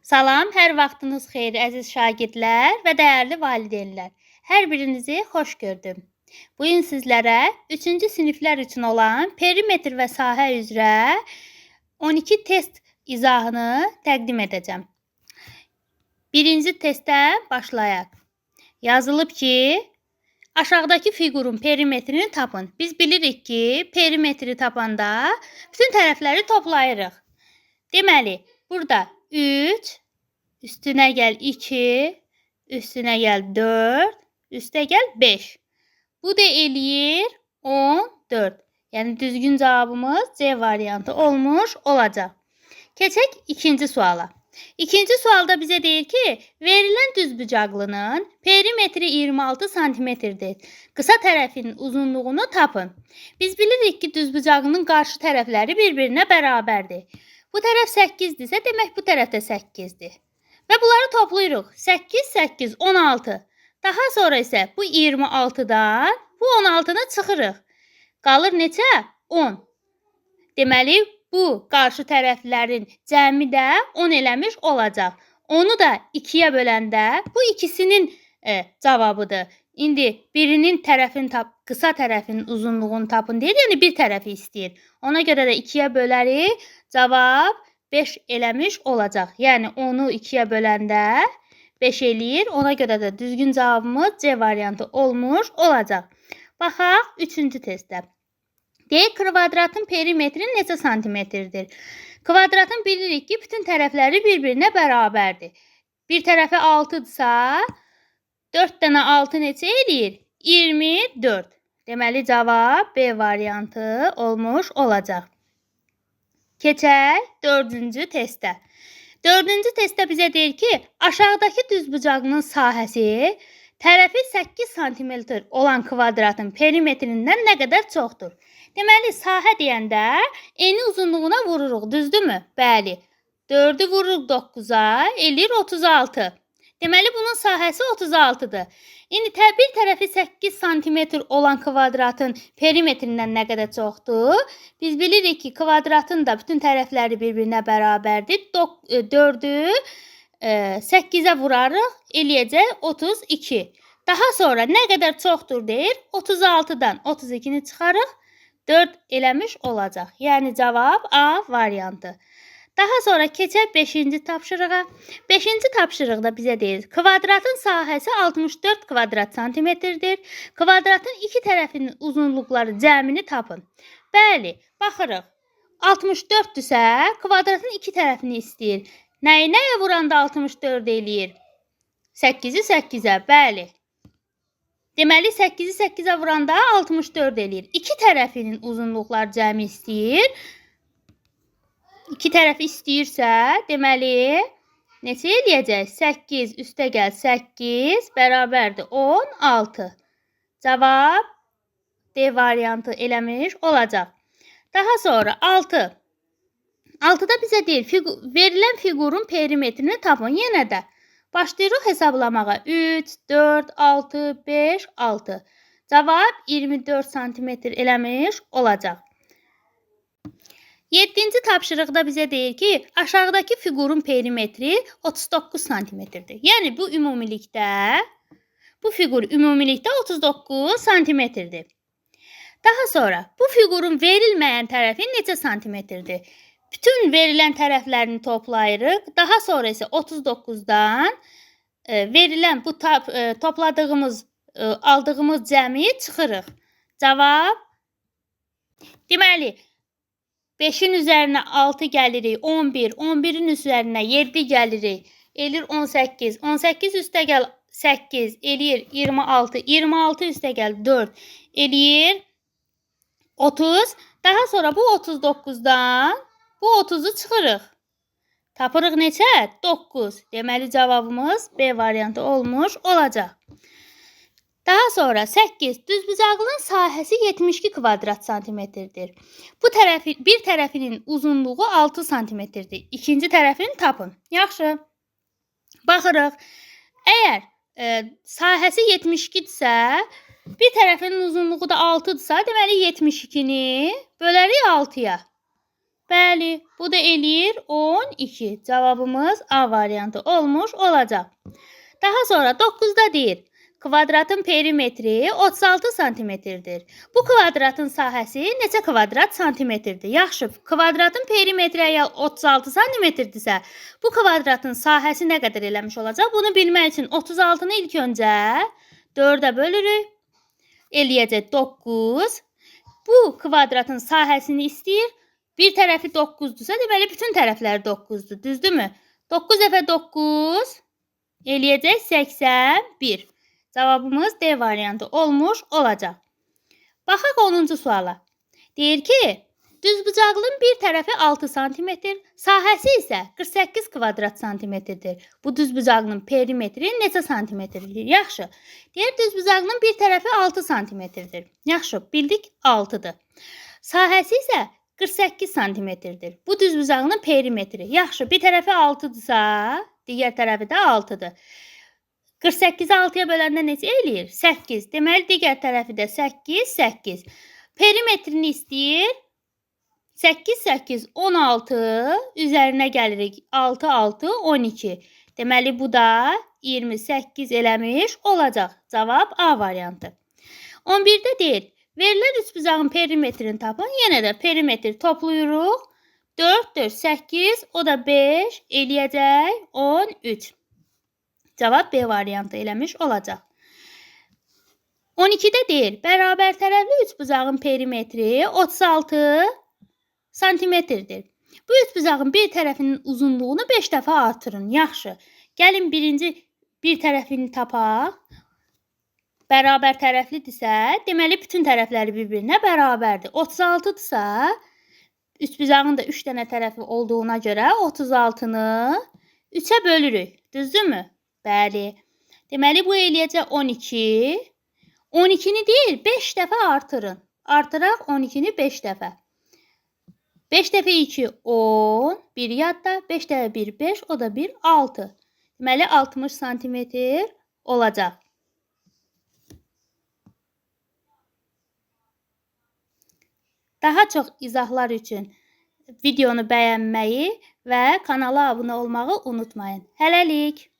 Salam, hər vaxtınız xeyir əziz şagirdlər və dəyərli valideynlər. Hər birinizi xoş gördüm. Bu gün sizlərə 3-cü siniflər üçün olan perimetr və sahə üzrə 12 test izahını təqdim edəcəm. Birinci testdən başlayaq. Yazılıb ki, aşağıdakı fiqurun perimetrini tapın. Biz bilirik ki, perimetri tapanda bütün tərəfləri toplayırıq. Deməli, burada 3, üstünə gəl 2, üstünə gəl 4, üstə gəl 5. Bu da eləyir 14. Yəni düzgün cavabımız C variantı olmuş olacaq. Keçək ikinci suala. İkinci sualda bizə deyir ki, verilən düzbucaqlının perimetri 26 santimetrdir. Qısa tərəfinin uzunluğunu tapın. Biz bilirik ki, düzbucaqlının qarşı tərəfləri bir-birinə bərabərdir. Bu tərəf 8-dirsə, demək bu tərəf də 8-dir. Və bunları toplayırıq. 8, 8, 16. Daha sonra isə bu 26-dan bu 16-nı çıxırıq. Qalır neçə? 10. Deməli, bu qarşı tərəflərin cəmi də 10 eləmiş olacaq. Onu da 2-yə böləndə bu ikisinin cavabıdır. İndi birinin qısa tərəfinin uzunluğunu tapın deyir, yəni bir tərəfi istəyir. Ona görə də 2-yə bölərik, cavab 5 eləmiş olacaq. Yəni onu 2-yə böləndə 5 eləyir, ona görə də düzgün cavabımız C variantı olmuş olacaq. Baxaq 3-cü testdə. Deyir, kvadratın perimetri neçə santimetrdir? Kvadratın bilirik ki, bütün tərəfləri bir-birinə bərabərdir. Bir tərəfi 6-dırsa, 4 dənə 6 neçə eləyir? 24. Deməli, cavab B variantı olmuş olacaq. Keçək 4-cü testə. 4-cü testdə bizə deyir ki, aşağıdakı düzbucağının sahəsi tərəfi 8 cm olan kvadratın perimetrindən nə qədər çoxdur? Deməli, sahə deyəndə eni uzunluğuna vururuq, düzdürmü? Bəli. 4-ü vururuq 9-a, eləyir 36. Deməli, bunun sahəsi 36-dır. İndi bir tərəfi 8 cm olan kvadratın perimetrindən nə qədər çoxdur? Biz bilirik ki, kvadratın da bütün tərəfləri bir-birinə bərabərdir. 4-ü 8-ə vurarıq, eləyəcək 32. Daha sonra nə qədər çoxdur deyir? 36-dan 32-ni çıxarıq, 4 eləmiş olacaq. Yəni, cavab A variantı. Daha sonra keçək 5-ci tapşırığa. 5-ci tapşırıqda bizə deyir, kvadratın sahəsi 64 kvadrat santimetrdir. Kvadratın iki tərəfinin uzunluqları cəmini tapın. Bəli, baxırıq. 64-dürsə, kvadratın iki tərəfini istəyir. Nəyə vuranda 64 eləyir? 8-i 8-ə, bəli. Deməli, 8-i 8-ə vuranda 64 eləyir. İki tərəfinin uzunluqları cəmi istəyir. İki tərəfi istəyirsə, deməli, neçə eləyəcək? 8 üstə gəl 8 bərabərdir 16. Cavab D variantı eləmiş olacaq. Daha sonra 6. 6-da bizə deyir, verilən fiqurun perimetrini tapın. Yenə də başlayırıq hesablamağa. 3, 4, 6, 5, 6. Cavab 24 cm eləmiş olacaq. 7-ci tapşırıqda bizə deyir ki, aşağıdakı fiqurun perimetri 39 cm-dir. Yəni, bu fiqur ümumilikdə 39 cm-dir. Daha sonra, bu fiqurun verilməyən tərəfi neçə santimetrdir? Bütün verilən tərəflərini toplayırıq. Daha sonra isə 39-dan verilən bu topladığımız, aldığımız cəmi çıxırıq. Cavab, deməli, 5-in üzərinə 6 gəlirik, 11, 11-in üzərinə 7 gəlirik, eləyir 18, 18 üstə gəl 8, eləyir 26, 26 üstə gəl 4, eləyir 30. Daha sonra bu 39-dan bu 30-u çıxırıq. Tapırıq neçə? 9. Deməli, cavabımız B variantı olmuş olacaq. Daha sonra 8. Düzbucaqlının sahəsi 72 kvadrat santimetrdir. Bir tərəfinin uzunluğu 6 santimetrdir. İkinci tərəfini tapın. Yaxşı. Baxırıq. Əgər sahəsi 72-dirsə, bir tərəfinin uzunluğu da 6-dırsa, deməli 72-ni bölərik 6-ya. Bəli, bu da eləyir 12. Cavabımız A variantı olmuş olacaq. Daha sonra 9-da deyir, kvadratın perimetri 36 santimetrdir. Bu kvadratın sahəsi neçə kvadrat santimetrdir? Yaxşı, kvadratın perimetri əgər 36 santimetrdirsə, bu kvadratın sahəsi nə qədər eləmiş olacaq? Bunu bilmək üçün 36-nı ilk öncə 4-ə bölürük. Eləyəcək 9. Bu kvadratın sahəsini istəyir. Bir tərəfi 9-dursa, deməli bütün tərəfləri 9-dur. Düzdürmü? 9 dəfə 9 eləyəcək 81. Cavabımız D variantı olmuş olacaq. Baxaq 10-cu suala. Deyir ki, düzbucaqlının bir tərəfi 6 cm, sahəsi isə 48 kvadrat santimetrdir. Bu düzbucaqlının perimetri neçə santimetrdir? Yaxşı. Deyir, düzbucaqlının bir tərəfi 6 cm-dir. Yaxşı, bildik 6-dır. Sahəsi isə 48 santimetrdir. Bu düzbucaqlının perimetri. Yaxşı, bir tərəfi 6-dırsa, digər tərəfi də 6-dır. 48-i 6-ya böləndə necə eləyir? 8. Deməli, digər tərəfi də 8, 8. Perimetrini istəyir. 8, 8, 16. Üzərinə gəlirik. 6, 6, 12. Deməli, bu da 28 eləmiş olacaq. Cavab A variantı. 11-də deyir, verilən üçbucağın perimetrini tapın. Yenə də perimetri toplayırıq. 4, 4, 8, o da 5 eləyəcək 13. Cavab B variantı eləmiş olacaq. 12-də deyir, bərabər tərəfli üçbucağın perimetri 36 santimetrdir. Bu üçbucağın bir tərəfinin uzunluğunu 5 dəfə artırın. Yaxşı. Gəlin birinci bir tərəfini tapaq. Bərabər tərəflidirsə, deməli bütün tərəfləri bir-birinə bərabərdir. 36-dırsa, üçbucağın da 3 dənə tərəfi olduğuna görə 36-nı 3-ə bölürük. Düzdürmü? Bəli. Deməli, bu eləyəcək 12. 12-ni deyil, 5 dəfə artırın. Artıraq 12-ni 5 dəfə. 5 dəfə 2, 10. 1 yadda. 5 dəfə 1, 5. O da 1, 6. Deməli, 60 santimetr olacaq. Daha çox izahlar üçün videonu bəyənməyi və kanala abunə olmağı unutmayın. Hələlik.